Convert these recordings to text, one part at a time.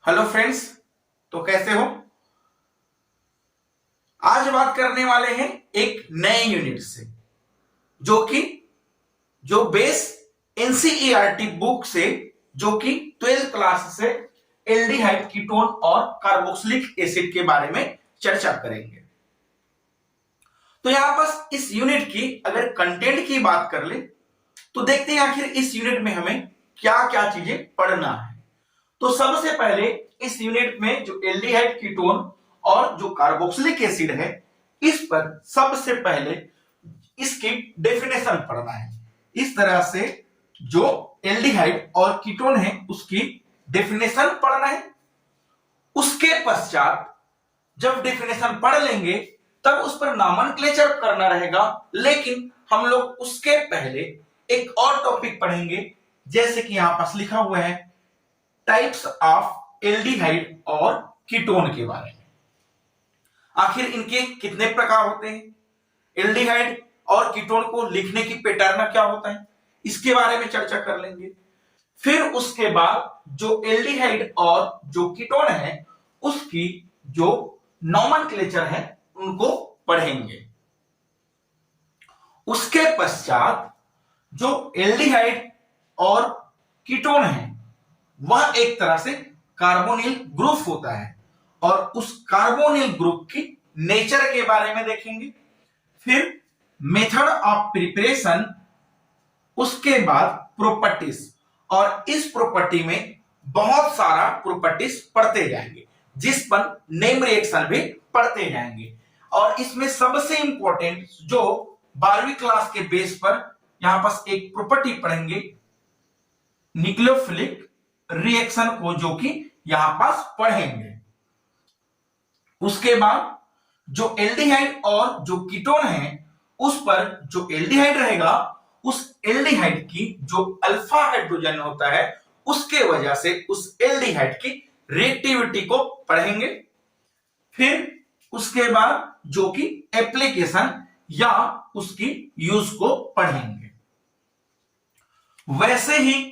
Hello friends. तो कैसे हो? आज बात करने वाले हैं एक नए यूनिट से जो बेस एनसीईआरटी बुक से, जो कि 12th क्लास से एल्डिहाइड कीटोन और कार्बोक्सिलिक एसिड के बारे में चर्चा करेंगे। तो यहां पर इस यूनिट की अगर कंटेंट की बात कर ले तो देखते हैं आखिर इस यूनिट में हमें क्या क्या चीजें पढ़ना है। तो सबसे पहले इस यूनिट में जो एल्डिहाइड कीटोन और जो कार्बोक्सिलिक एसिड है, इस पर सबसे पहले इसकी डेफिनेशन पढ़ना है। इस तरह से जो एल्डिहाइड और कीटोन है उसकी डेफिनेशन पढ़ना है। उसके पश्चात जब डेफिनेशन पढ़ लेंगे तब उस पर नॉमेनक्लेचर करना रहेगा, लेकिन हम लोग उसके पहले एक और टॉपिक पढ़ेंगे, जैसे कि यहां पास लिखा हुआ है टाइप्स ऑफ एल्डिहाइड और कीटोन के बारे में। आखिर इनके कितने प्रकार होते हैं, एल्डिहाइड और कीटोन को लिखने की पैटर्न क्या होता है, इसके बारे में चर्चा कर लेंगे। फिर उसके बाद जो एल्डिहाइड और जो कीटोन है उसकी जो नॉमेनक्लेचर है उनको पढ़ेंगे। उसके पश्चात जो एल्डिहाइड और कीटोन है वह एक तरह से कार्बोनिल ग्रुप होता है और उस कार्बोनिल ग्रुप की नेचर के बारे में देखेंगे। फिर मेथड ऑफ प्रिपरेशन, उसके बाद प्रॉपर्टीज, और इस प्रॉपर्टी में बहुत सारा प्रॉपर्टीज पढ़ते जाएंगे जिस पर नेम रिएक्शन भी पढ़ते जाएंगे। और इसमें सबसे इंपॉर्टेंट जो 12वीं क्लास के बेस पर यहां पास एक प्रॉपर्टी पढ़ेंगे न्यूक्लियोफिलिक रिएक्शन को, जो कि यहां पास पढ़ेंगे। उसके बाद जो एल्डिहाइड और जो कीटोन है उस पर जो एल्डिहाइड रहेगा उस एल्डिहाइड की जो अल्फा हाइड्रोजन होता है उसके वजह से उस एल्डिहाइड की रिएक्टिविटी को पढ़ेंगे। फिर उसके बाद जो कि एप्लीकेशन या उसकी यूज को पढ़ेंगे। वैसे ही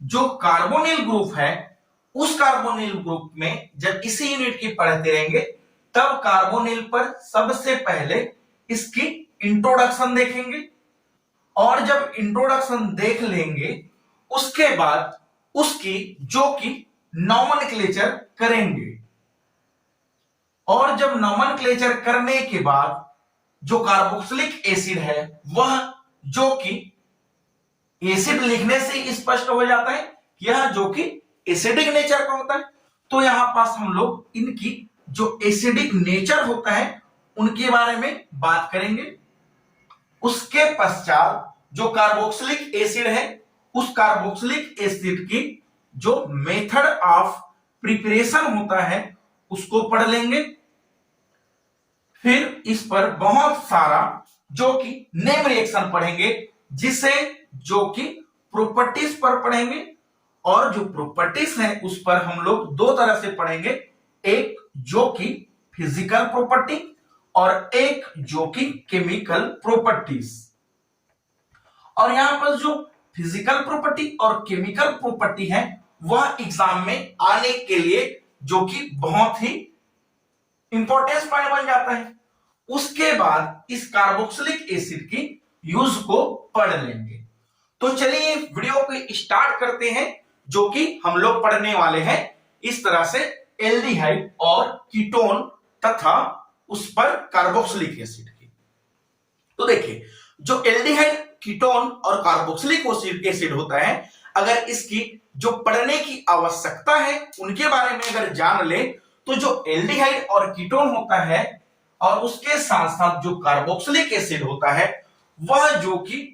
जो कार्बोनिल ग्रुप है उस कार्बोनिल ग्रुप में जब इसी यूनिट की पढ़ते रहेंगे तब कार्बोनिल पर सबसे पहले इसकी इंट्रोडक्शन देखेंगे, और जब इंट्रोडक्शन देख लेंगे उसके बाद उसकी जो कि नॉमेनक्लेचर करेंगे। और जब नॉमेनक्लेचर करने के बाद जो कार्बोक्सिलिक एसिड है वह, जो कि एसिड लिखने से स्पष्ट हो जाता है यह जो कि एसिडिक नेचर का होता है, तो यहां पास हम लोग इनकी जो एसिडिक नेचर होता है उनके बारे में बात करेंगे। उसके पश्चात जो कार्बोक्सिलिक एसिड है उस कार्बोक्सिलिक एसिड की जो मेथड ऑफ प्रिपरेशन होता है उसको पढ़ लेंगे। फिर इस पर बहुत सारा जो कि नेम रिएक्शन पढ़ेंगे, जिसे जो कि प्रॉपर्टीज पर पढ़ेंगे, और जो प्रॉपर्टीज है उस पर हम लोग दो तरह से पढ़ेंगे, एक जो कि फिजिकल प्रॉपर्टी और एक जो कि केमिकल प्रॉपर्टीज। और यहां पर जो फिजिकल प्रॉपर्टी और केमिकल प्रॉपर्टी है वह एग्जाम में आने के लिए जो कि बहुत ही इंपॉर्टेंस पॉइंट बन जाता है। उसके बाद इस कार्बोक्सिलिक एसिड की यूज को पढ़ लेंगे। तो चलिए वीडियो को स्टार्ट करते हैं, जो कि हम लोग पढ़ने वाले हैं इस तरह से एल्डिहाइड और कीटोन तथा उस पर कार्बोक्सिलिक एसिड की। तो देखिए जो एल्डिहाइड, कीटोन और कार्बोक्सिलिक एसिड होता है, अगर इसकी जो पढ़ने की आवश्यकता है उनके बारे में अगर जान ले तो जो एल्डिहाइड और कीटोन होता है और उसके साथ साथ जो कार्बोक्सिलिक एसिड होता है वह जो कि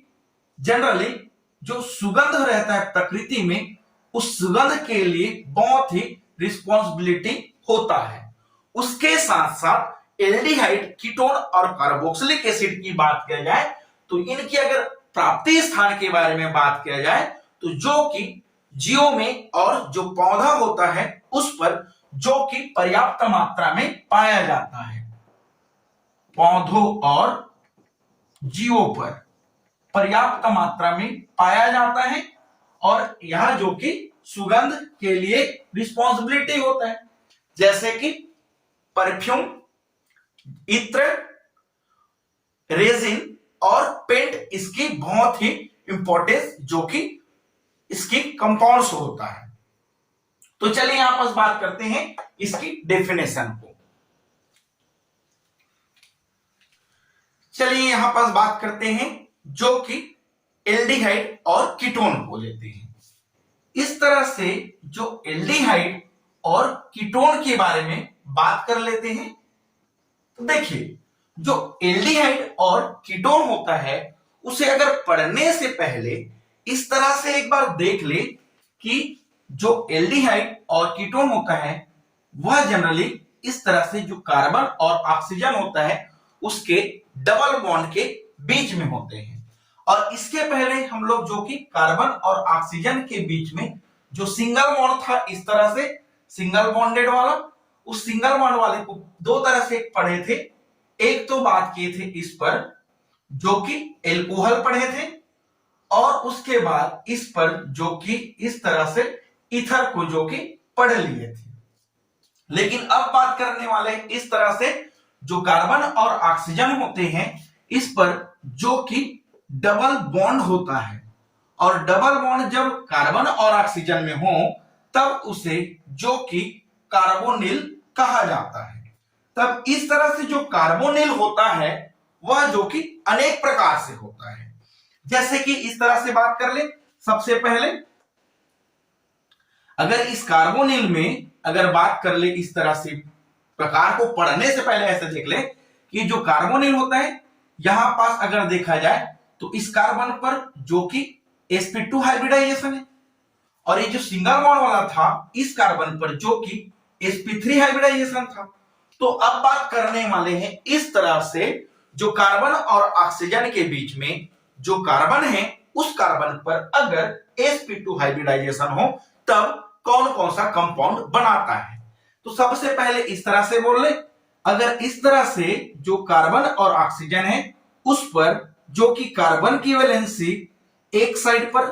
जनरली जो सुगंध रहता है प्रकृति में, उस सुगंध के लिए बहुत ही रिस्पॉन्सिबिलिटी होता है। उसके साथ साथ एल्डिहाइड, कीटोन और कार्बोक्सिलिक एसिड की बात किया जाए तो इनकी अगर प्राप्ति स्थान के बारे में बात किया जाए तो जो कि जीवों में और जो पौधा होता है उस पर जो कि पर्याप्त मात्रा में पाया जाता है, पौधों और जीवों पर पर्याप्त मात्रा में पाया जाता है, और यह जो कि सुगंध के लिए रिस्पॉन्सिबिलिटी होता है, जैसे कि परफ्यूम, इत्र, रेजिन और पेंट इसकी बहुत ही इंपॉर्टेंस जो कि इसकी कंपाउंड्स होता है। तो चलिए यहां पर बात करते हैं इसकी डेफिनेशन को। चलिए यहां पर बात करते हैं जो कि एल्डिहाइड और कीटोन को लेते हैं। इस तरह से जो एल्डिहाइड और कीटोन के बारे में बात कर लेते हैं। तो देखिए, जो एल्डिहाइड और कीटोन होता है उसे अगर पढ़ने से पहले इस तरह से एक बार देख ले कि जो एल्डिहाइड और कीटोन होता है वह जनरली इस तरह से जो कार्बन और ऑक्सीजन होता है उसके डबल बॉन्ड के बीच में होते हैं। और इसके पहले हम लोग जो कि कार्बन और ऑक्सीजन के बीच में जो सिंगल बॉन्ड था इस तरह से सिंगल बॉन्डेड वाला, उस सिंगल बॉन्ड वाले को दो तरह से पढ़े थे। एक तो बात किए थे इस पर जो कि एल्कोहल पढ़े थे, और उसके बाद इस पर जो कि इस तरह से ईथर को जो कि पढ़ लिए थे। लेकिन अब बात करने वाले इस तरह से जो कार्बन और ऑक्सीजन होते हैं इस पर जो कि डबल बॉन्ड होता है, और डबल बॉन्ड जब कार्बन और ऑक्सीजन में हो तब उसे जो कि कार्बोनिल कहा जाता है। तब इस तरह से जो कार्बोनिल होता है वह जो कि अनेक प्रकार से होता है। जैसे कि इस तरह से बात कर ले, सबसे पहले अगर इस कार्बोनिल में अगर बात कर ले इस तरह से प्रकार को पढ़ने से पहले ऐसे देख ले कि जो कार्बोनिल होता है यहां पास अगर देखा जाए तो इस कार्बन पर जो कि sp2 हाइब्रिडाइजेशन है, और ये जो सिंगल बॉन्ड वाला था इस कार्बन पर जो कि sp3 हाइब्रिडाइजेशन था। तो अब बात करने वाले हैं इस तरह से जो कार्बन और ऑक्सीजन के बीच में जो कार्बन है उस कार्बन पर अगर sp2 हाइब्रिडाइजेशन हो तब कौन कौन सा कंपाउंड बनाता है। तो सबसे पहले इस तरह से बोल ले, अगर इस तरह से जो कार्बन और ऑक्सीजन है उस पर जो कि कार्बन की वैलेंसी एक साइड पर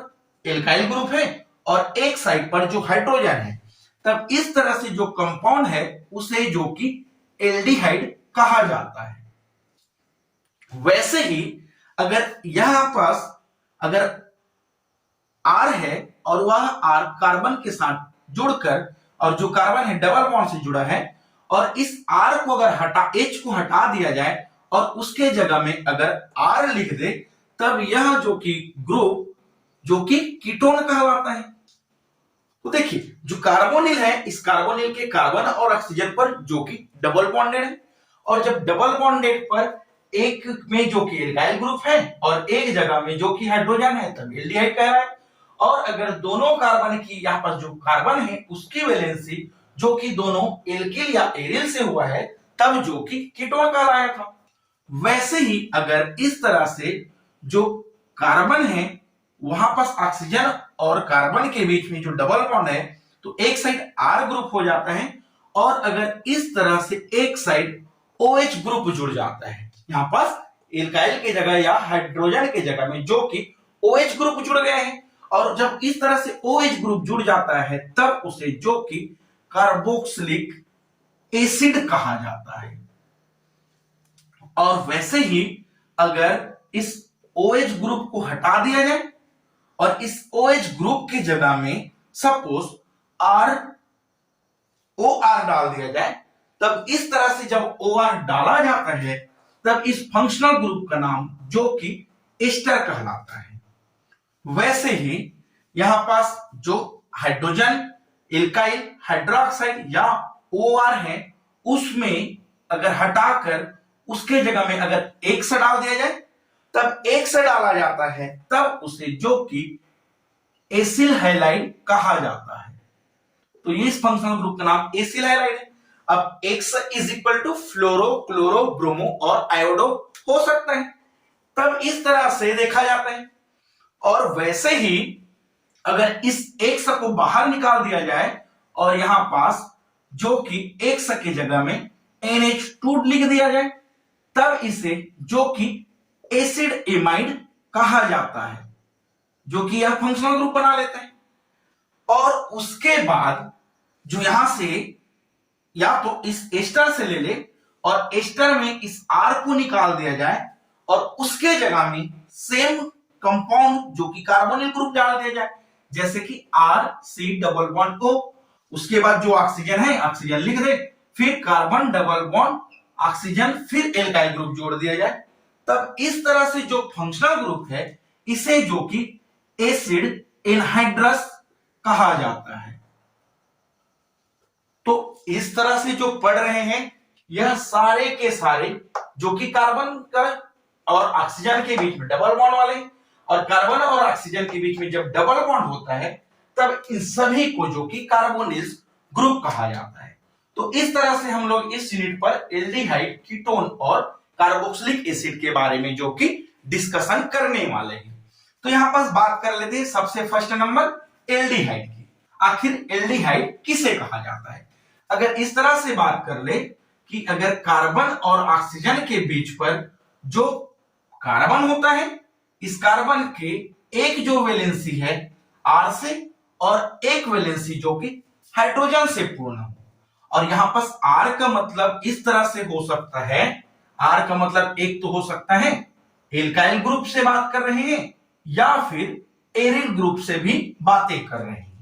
एल्काइल ग्रुप है और एक साइड पर जो हाइड्रोजन है, तब इस तरह से जो कंपाउंड है उसे जो कि एल्डिहाइड कहा जाता है। वैसे ही अगर यहां पास अगर R है और वह R कार्बन के साथ जुड़कर, और जो कार्बन है डबल बॉन्ड से जुड़ा है, और इस R को अगर H को हटा दिया जाए और उसके जगह में अगर R लिख दे तब यह जो कि ग्रुप जो कि कीटोन कहलाता है। तो देखिए, जो कार्बोनिल है इस कार्बोनिल के कार्बन और ऑक्सीजन पर जो कि डबल बॉन्डेड है, और जब डबल बॉन्डेड पर एक में जो कि एल्काइल ग्रुप है और एक जगह में जो कि हाइड्रोजन है तब एल्डिहाइड कह रहा है। और अगर दोनों कार्बन की यहाँ पर जो कार्बन है उसकी वैलेंसी जो कि दोनों एल्किल या एरिल से हुआ है तब जो कि कीटोन कहलाया था। वैसे ही अगर इस तरह से जो कार्बन है वहां पास ऑक्सीजन और कार्बन के बीच में जो डबल बॉन्ड है तो एक साइड R ग्रुप हो जाता है, और अगर इस तरह से एक साइड OH ग्रुप जुड़ जाता है, यहां पास एल्काइल के जगह या हाइड्रोजन के जगह में जो कि OH ग्रुप जुड़ गए हैं, और जब इस तरह से OH ग्रुप जुड़ जाता है तब उसे जो कि कार्बोक्सिलिक एसिड कहा जाता है। और वैसे ही अगर इस OH ग्रुप को हटा दिया जाए और इस OH ग्रुप की जगह में सपोज OR डाल दिया जाए, तब इस तरह से जब OR डाला जाता है तब इस फंक्शनल ग्रुप का नाम जो कि एस्टर कहलाता है। वैसे ही यहां पास जो हाइड्रोजन, एल्काइल, हाइड्रोक्साइड या OR है उसमें अगर हटाकर उसके जगह में अगर एक से डाल दिया जाए तब एक से डाला जाता है, तब उसे जो कि एसिल हैलाइड कहा जाता है। तो ये इस फंक्शनल ग्रुप का नाम एसिल हैलाइड है। अब X is equal to fluoro, chloro, bromo और आयोडो हो सकता है, तब इस तरह से देखा जाता है। और वैसे ही अगर इस X को बाहर निकाल दिया जाए और यहां पास जो कि X के जगह में NH2 लिख दिया जाए तब इसे जो कि एसिड एमाइड कहा जाता है, जो कि यह फंक्शनल ग्रुप बना लेता है। और उसके बाद जो यहां से या तो इस एस्टर से ले ले और एस्टर में इस R को निकाल दिया जाए और उसके जगह में सेम कंपाउंड जो कि कार्बोनिल ग्रुप डाल दिया जाए, जैसे कि RC++O। उसके बाद जो ऑक्सीजन है ऑक्सीजन लिख दे, फिर कार्बन डबल बॉन्ड ऑक्सीजन, फिर एल्काइल ग्रुप जोड़ दिया जाए। तब इस तरह से जो फंक्शनल ग्रुप है इसे जो कि एसिड एनहाइड्रस कहा जाता है। तो इस तरह से जो पढ़ रहे हैं यह सारे के सारे जो कि कार्बन का और ऑक्सीजन के बीच में डबल बॉन्ड वाले, और कार्बन और ऑक्सीजन के बीच में जब डबल बॉन्ड होता है तब इन सभी को जो कि कार्बोनिल ग्रुप कहा जाता है। तो इस तरह से हम लोग इस यूनिट पर एल्डिहाइड, कीटोन और कार्बोक्सिलिक एसिड के बारे में जो कि डिस्कशन करने वाले हैं। तो यहां पर बात कर लेते हैं सबसे फर्स्ट नंबर एल्डिहाइड की। आखिर एल्डिहाइड किसे कहा जाता है? अगर इस तरह से बात कर ले कि अगर कार्बन और ऑक्सीजन के बीच पर जो कार्बन होता है, इस कार्बन के एक जो वैलेंसी है R से और एक वैलेंसी जो कि हाइड्रोजन से पूर्ण हो, और यहां पर R का मतलब इस तरह से हो सकता है, R का मतलब एक तो हो सकता है एल्काइल ग्रुप से बात कर रहे हैं या फिर एरिल ग्रुप से भी बातें कर रहे हैं।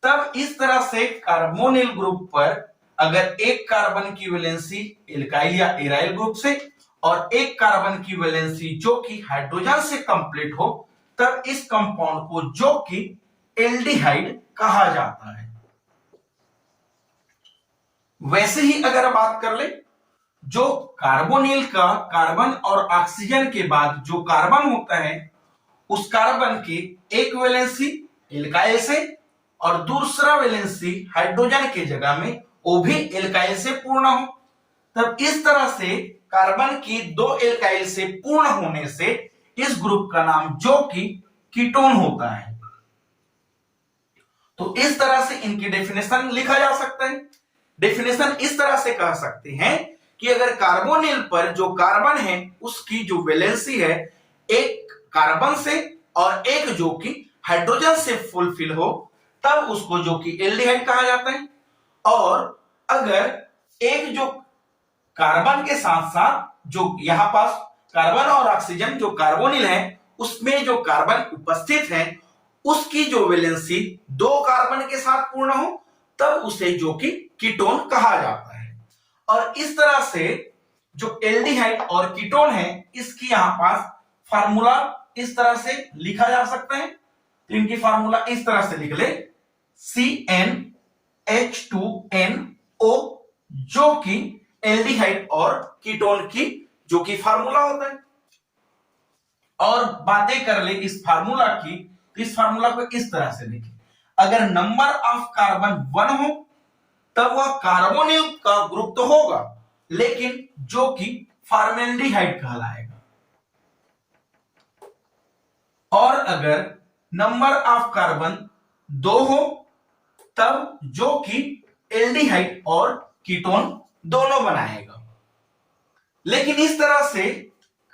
तब इस तरह से कार्बोनिल ग्रुप पर अगर एक कार्बन की वैलेंसी एल्काइल या एराइल ग्रुप से और एक कार्बन की वैलेंसी जो कि हाइड्रोजन से कंप्लीट हो, तब इस कंपाउंड को जो कि एल्डिहाइड कहा जाता है। वैसे ही अगर बात कर ले, जो कार्बोनिल का कार्बन और ऑक्सीजन के बाद जो कार्बन होता है उस कार्बन की एक वैलेंसी एल्काइल से और दूसरा वैलेंसी हाइड्रोजन के जगह में वो भी एल्काइल से पूर्ण हो, तब इस तरह से कार्बन की दो एल्काइल से पूर्ण होने से इस ग्रुप का नाम जो कि कीटोन होता है। तो इस तरह से इनकी डेफिनेशन लिखा जा सकता है। डेफिनेशन इस तरह से कह सकते हैं कि अगर कार्बोनिल पर जो कार्बन है उसकी जो वैलेंसी है एक कार्बन से और एक जो कि हाइड्रोजन से फुलफिल हो, तब उसको जो कि एल्डिहाइड कहा जाता है। और अगर एक जो कार्बन के साथ साथ जो यहां पास कार्बन और ऑक्सीजन जो कार्बोनिल है उसमें जो कार्बन उपस्थित है उसकी जो वैलेंसी दो कार्बन के साथ पूर्ण हो, तब उसे जो कि कीटोन कहा जाता है। और इस तरह से जो एल्डिहाइड और कीटोन है इसकी यहां पास फार्मूला इस तरह से लिखा जा सकता है। तो इनकी फार्मूला इस तरह से लिख ले, CnH2nO, जो कि एल्डिहाइड और कीटोन की जो कि फार्मूला होता है। और बातें कर ले इस फार्मूला की, तो इस फार्मूला को इस तरह से लिखें, अगर नंबर ऑफ कार्बन 1 हो तब वह कार्बोनिल का ग्रुप तो होगा लेकिन जो कि फॉर्मेल्डिहाइड कहलाएगा, और अगर नंबर ऑफ कार्बन 2 हो तब जो कि एल्डिहाइड और कीटोन दोनों बनाएगा। लेकिन इस तरह से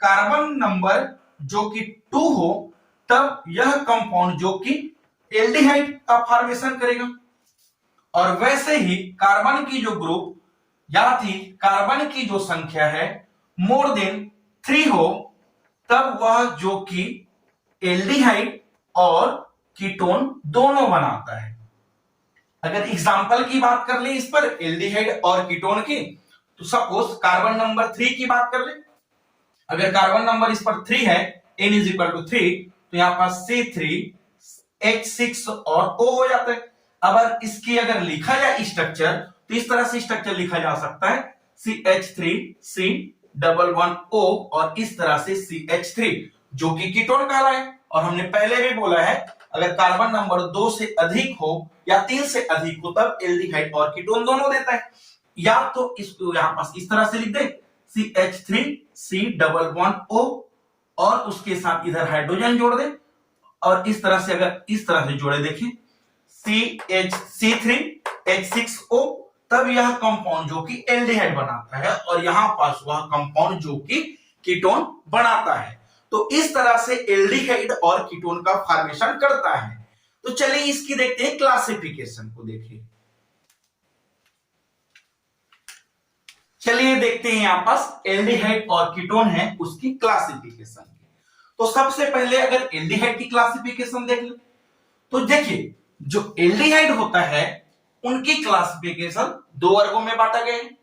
कार्बन नंबर जो कि 2 हो तब यह कंपाउंड जो कि एल्डिहाइड का फॉर्मेशन करेगा। और वैसे ही कार्बन की जो ग्रुप या थी कार्बन की जो संख्या है मोर देन 3 हो तब वह जो कि एल्डिहाइड और कीटोन दोनों बनाता है। अगर एग्जांपल की बात कर ले इस पर एल्डिहाइड और कीटोन की, तो सपोज कार्बन नंबर 3 की बात कर ले। अगर कार्बन नंबर इस पर 3 है, n इज इक्वल टू 3, तो यहां पर C3H6 और O हो जाता है। अगर इसकी अगर लिखा जाए स्ट्रक्चर तो इस तरह से स्ट्रक्चर लिखा जा सकता है, CH3C11O और इस तरह से CH3 जो कि कीटोन कहलाए। और हमने पहले भी बोला है अगर कार्बन नंबर 2 से अधिक हो या 3 से अधिक हो तब एल्डिहाइड और कीटोन दोनों देता है। या तो इसको यहां पास इस तरह से लिख दे, CH3C11O और उसके साथ इधर हाइड्रोजन जोड़ दे, और इस तरह से अगर इस तरह से जोड़े देखिए C3H6O, तब यह कंपाउंड जो कि एल्डिहाइड बनाता है और यहां पास वह कंपाउंड जो कि कीटोन बनाता है। तो इस तरह से एल्डिहाइड और कीटोन का फॉर्मेशन करता है। तो चलिए इसकी देखते हैं क्लासिफिकेशन को। देखिए चलिए देखते हैं यहां पास एल्डिहाइड और कीटोन है उसकी क्लासिफिकेशन। तो सबसे पहले अगर एल्डिहाइड की क्लासिफिकेशन देख ले तो देखिए जो एल्डिहाइड होता है उनकी क्लासिफिकेशन दो वर्गों में बांटा गया है,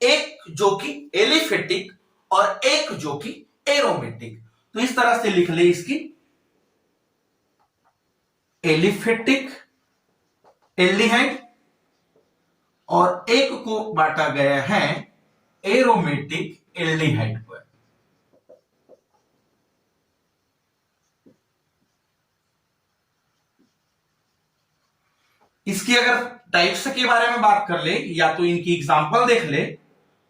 एक जो कि एलिफेटिक और एक जो कि एरोमेटिक। तो इस तरह से लिख ले इसकी एलिफेटिक एल्डिहाइड और एक को बांटा गया है एरोमेटिक एल्डिहाइड पर। इसकी अगर टाइप्स के बारे में बात कर ले या तो इनकी एग्जांपल देख ले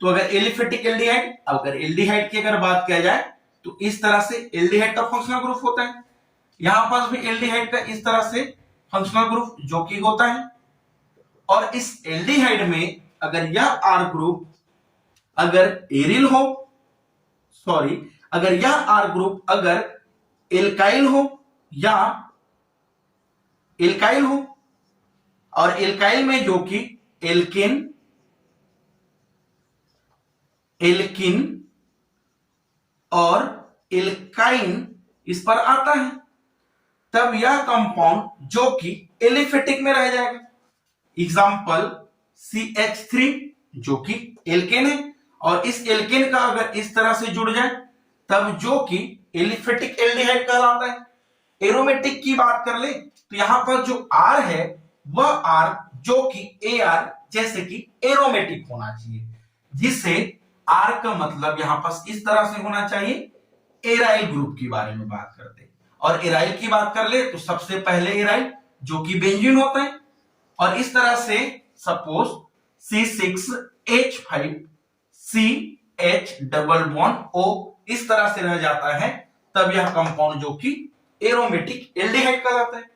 तो अगर एलिफेटिक एल्डिहाइड, अगर एल्डिहाइड की अगर बात किया जाए तो इस तरह से एल्डिहाइड का फंक्शनल ग्रुप होता है। यहां पास भी एल्डिहाइड का इस तरह से फंक्शनल ग्रुप जो कि होता है। और इस एल्डिहाइड में अगर यह आर ग्रुप अगर एरिल हो, सॉरी अगर यह आर ग्रुप अगर एल्काइल हो या एल्काइल हो और एल्काइल में जो कि एल्केन एल्किन और एल्काइन इस पर आता है तब यह कंपाउंड जो कि एलिफेटिक में रह जाएगा। एग्जाम्पल CH3 जो कि एल्केन है और इस एल्केन का अगर इस तरह से जुड़ जाए तब जो कि एलिफेटिक एल्डिहाइड कहलाता है। एरोमेटिक की बात कर ले तो यहां पर जो R है वह R जो कि AR जैसे कि एरोमेटिक होना चाहिए, जिससे R का मतलब यहां पर इस तरह से होना चाहिए। एराइल ग्रुप की बारे में बात करते हैं और एराइल की बात कर ले तो सबसे पहले एराइल जो कि बेंजीन होता है और इस तरह से suppose C6H5 CH double bond O इस तरह से रह जाता है तब यह कंपाउंड जो कि एरोमेटिक एल्डिहाइड कहलाता है।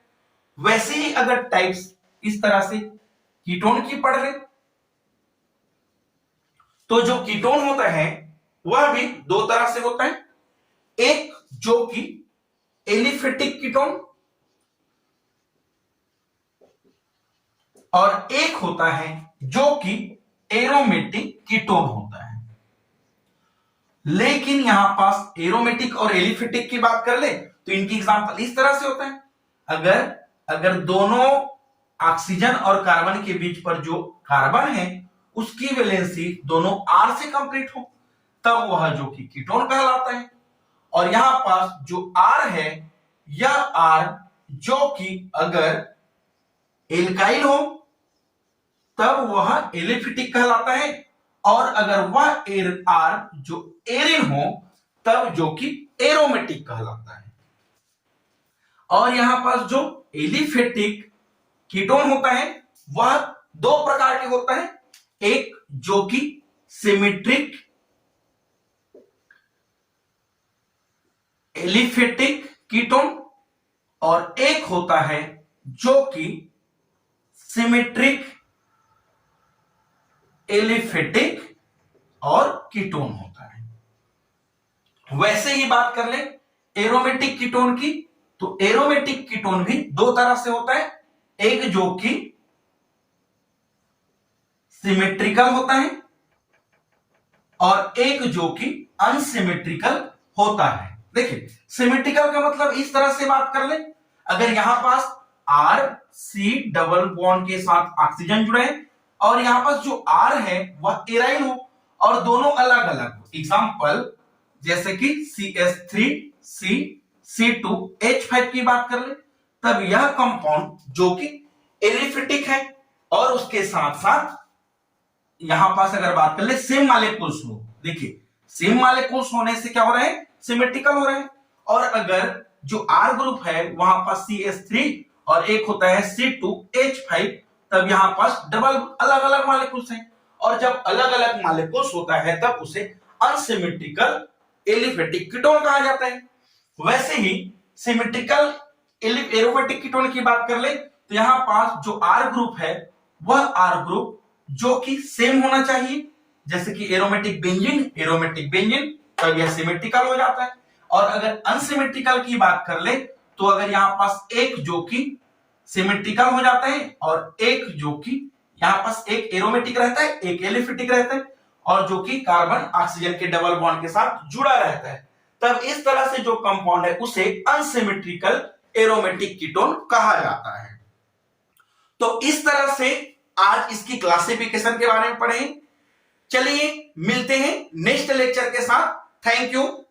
वैसे ही अगर टाइप्स इस तरह से कीटोन की पढ़ ले तो जो कीटोन होता है वह भी दो तरह से होता है, एक जो कि एलिफेटिक कीटोन और एक होता है जो कि एरोमेटिक कीटोन होता है। लेकिन यहां पास एरोमेटिक और एलिफेटिक की बात कर ले तो इनकी एग्जांपल इस तरह से होता है, अगर दोनों ऑक्सीजन और कार्बन के बीच पर जो कार्बन है उसकी वैलेंसी दोनों R से कंप्लीट हो तब वह जो कि कीटोन कहलाता है। और यहां पास जो R है यह R जो कि अगर एल्काइल हो तब वह एलिफेटिक कहलाता है और अगर वह R जो एरिन हो तब जो कि एरोमेटिक कहलाता है। और यहां पास जो एलिफेटिक कीटोन होता है वह दो प्रकार के होता है, एक जो कि सिमेट्रिक एलिफेटिक कीटोन और एक होता है जो कि सिमेट्रिक एलिफेटिक और कीटोन होता है। वैसे ही बात कर ले एरोमेटिक कीटोन की तो एरोमेटिक कीटोन भी दो तरह से होता है, एक जो कि सिमेट्रिकल होता है और एक जो कि अनसिमेट्रिकल होता है। देखिए सिमेट्रिकल का मतलब इस तरह से बात कर ले, अगर यहां पास R C डबल बॉन्ड के साथ ऑक्सीजन जुड़े और यहां पास जो R है वह एराइल हो और दोनों अलग अलग हो। एग्जांपल जैसे कि CH3 C C2H5 की बात कर ले तब यह कंपाउंड जो कि एलिफेटिक है और उसके साथ साथ यहां पास अगर बात कर ले सेम मॉलिक्यूल्स हो, देखिए सेम मॉलिक्यूल्स होने से क्या हो रहा है, सिमेट्रिकल हो रहा है। और अगर जो R ग्रुप है वहां पास CH3 और एक होता है C2H5 तब यहां पास डबल अलग अलग मॉलिक्यूल्स हैं और जब अलग अलग मॉलिक्यूल्स होता है तब उसे अनसिमेट्रिकल एलिफेटिक कीटोन कहा जाता है। वैसे ही सिमेट्रिकल एरोमेटिक कीटोन की बात कर ले तो यहां पास जो R ग्रुप है वह R ग्रुप जो कि सेम होना चाहिए, जैसे कि एरोमेटिक बेंजीन तब यह सिमेट्रिकल हो जाता है। और अगर अनसिमेट्रिकल की बात कर ले तो अगर यहां पास एक जो कि सिमेट्रिकल हो जाते हैं और एक जो कि यहां पास एक एरोमेटिक रहता है, एक एलिफेटिक रहता है, और जो कि कार्बन ऑक्सीजन के डबल बॉन्ड के साथ जुड़ा रहता है। तब इस तरह से जो कंपाउंड है उसे अनसिमेट्रिकल एरोमेटिक कीटोन कहा जाता है। तो इस तरह से आज इसकी क्लासिफिकेशन के बारे में पढ़े। चलिए मिलते हैं नेक्स्ट लेक्चर के साथ। Thank you.